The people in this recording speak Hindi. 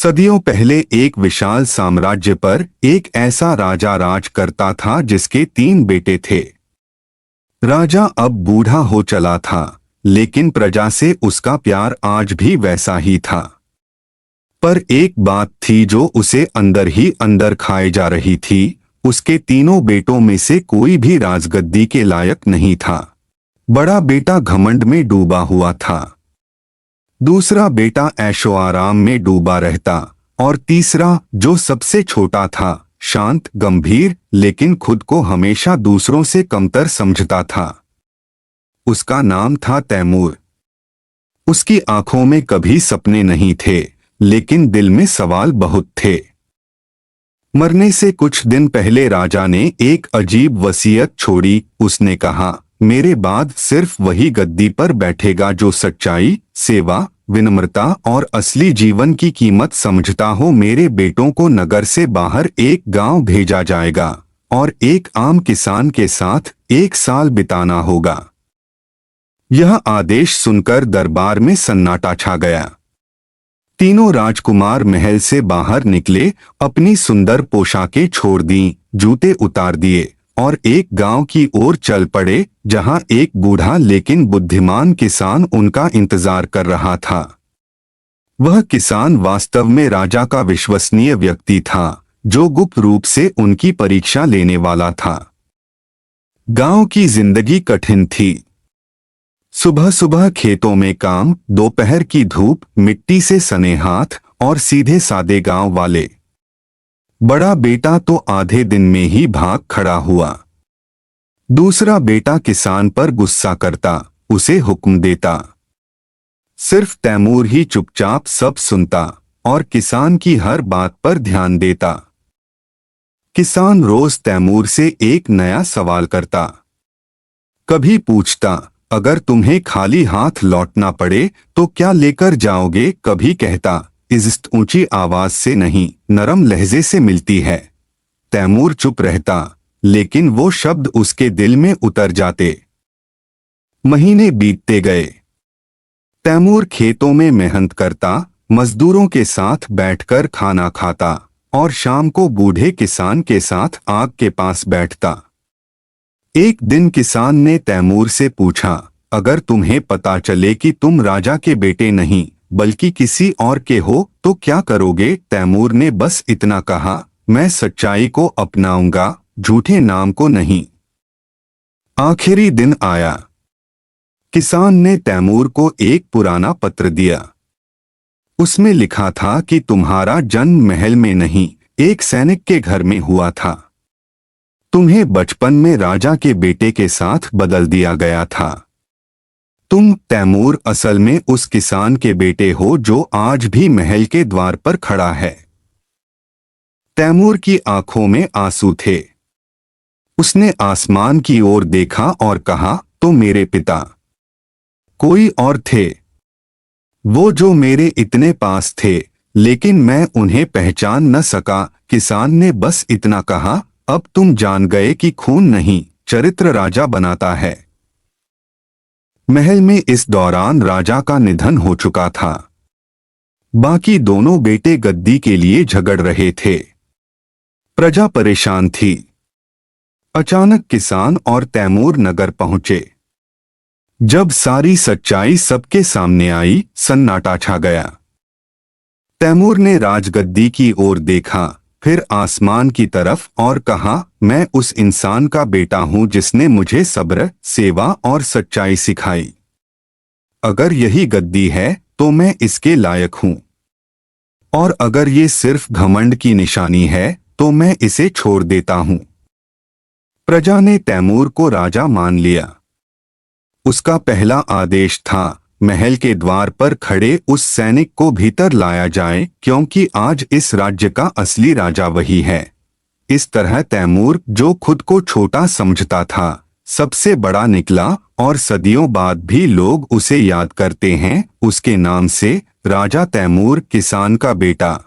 सदियों पहले एक विशाल साम्राज्य पर एक ऐसा राजा राज करता था जिसके 3 बेटे थे। राजा अब बूढ़ा हो चला था, लेकिन प्रजा से उसका प्यार आज भी वैसा ही था। पर एक बात थी जो उसे अंदर ही अंदर खाए जा रही थी। उसके 3 बेटों में से कोई भी राजगद्दी के लायक नहीं था। बड़ा बेटा घमंड में डूबा हुआ था, दूसरा बेटा ऐशो आराम में डूबा रहता, और तीसरा जो सबसे छोटा था, शांत गंभीर लेकिन खुद को हमेशा दूसरों से कमतर समझता था। उसका नाम था तैमूर। उसकी आंखों में कभी सपने नहीं थे, लेकिन दिल में सवाल बहुत थे। मरने से कुछ दिन पहले राजा ने एक अजीब वसीयत छोड़ी। उसने कहा, मेरे बाद सिर्फ वही गद्दी पर बैठेगा जो सच्चाई, सेवा, विनम्रता और असली जीवन की कीमत समझता हो। मेरे बेटों को नगर से बाहर एक गांव भेजा जाएगा और एक आम किसान के साथ 1 साल बिताना होगा। यह आदेश सुनकर दरबार में सन्नाटा छा गया। तीनों राजकुमार महल से बाहर निकले, अपनी सुंदर पोशाकें छोड़ दी, जूते उतार दिए और एक गांव की ओर चल पड़े जहां एक बूढ़ा लेकिन बुद्धिमान किसान उनका इंतजार कर रहा था। वह किसान वास्तव में राजा का विश्वसनीय व्यक्ति था, जो गुप्त रूप से उनकी परीक्षा लेने वाला था। गांव की जिंदगी कठिन थी। सुबह सुबह खेतों में काम, दोपहर की धूप, मिट्टी से सने हाथ और सीधे सादे गांव वाले। बड़ा बेटा तो आधे दिन में ही भाग खड़ा हुआ। दूसरा बेटा किसान पर गुस्सा करता, उसे हुक्म देता। सिर्फ तैमूर ही चुपचाप सब सुनता और किसान की हर बात पर ध्यान देता। किसान रोज तैमूर से एक नया सवाल करता। कभी पूछता, अगर तुम्हें खाली हाथ लौटना पड़े तो क्या लेकर जाओगे? कभी कहता, इज्जत ऊंची आवाज से नहीं, नरम लहजे से मिलती है। तैमूर चुप रहता, लेकिन वो शब्द उसके दिल में उतर जाते। महीने बीतते गए। तैमूर खेतों में मेहनत करता, मजदूरों के साथ बैठकर खाना खाता और शाम को बूढ़े किसान के साथ आग के पास बैठता। एक दिन किसान ने तैमूर से पूछा, अगर तुम्हें पता चले कि तुम राजा के बेटे नहीं बल्कि किसी और के हो तो क्या करोगे? तैमूर ने बस इतना कहा, मैं सच्चाई को अपनाऊंगा, झूठे नाम को नहीं। आखिरी दिन आया। किसान ने तैमूर को एक पुराना पत्र दिया। उसमें लिखा था कि तुम्हारा जन्म महल में नहीं, एक सैनिक के घर में हुआ था। तुम्हें बचपन में राजा के बेटे के साथ बदल दिया गया था। तुम तैमूर असल में उस किसान के बेटे हो जो आज भी महल के द्वार पर खड़ा है। तैमूर की आंखों में आंसू थे। उसने आसमान की ओर देखा और कहा, तो मेरे पिता कोई और थे, वो जो मेरे इतने पास थे, लेकिन मैं उन्हें पहचान न सका। किसान ने बस इतना कहा, अब तुम जान गए कि खून नहीं, चरित्र राजा बनाता है। महल में इस दौरान राजा का निधन हो चुका था। बाकी दोनों बेटे गद्दी के लिए झगड़ रहे थे। प्रजा परेशान थी। अचानक किसान और तैमूर नगर पहुंचे। जब सारी सच्चाई सबके सामने आई, सन्नाटा छा गया। तैमूर ने राजगद्दी की ओर देखा, फिर आसमान की तरफ और कहा, मैं उस इंसान का बेटा हूं जिसने मुझे सब्र, सेवा और सच्चाई सिखाई। अगर यही गद्दी है तो मैं इसके लायक हूं, और अगर ये सिर्फ घमंड की निशानी है तो मैं इसे छोड़ देता हूं। प्रजा ने तैमूर को राजा मान लिया। उसका पहला आदेश था, महल के द्वार पर खड़े उस सैनिक को भीतर लाया जाए, क्योंकि आज इस राज्य का असली राजा वही है। इस तरह तैमूर, जो खुद को छोटा समझता था, सबसे बड़ा निकला और सदियों बाद भी लोग उसे याद करते हैं उसके नाम से, राजा तैमूर, किसान का बेटा।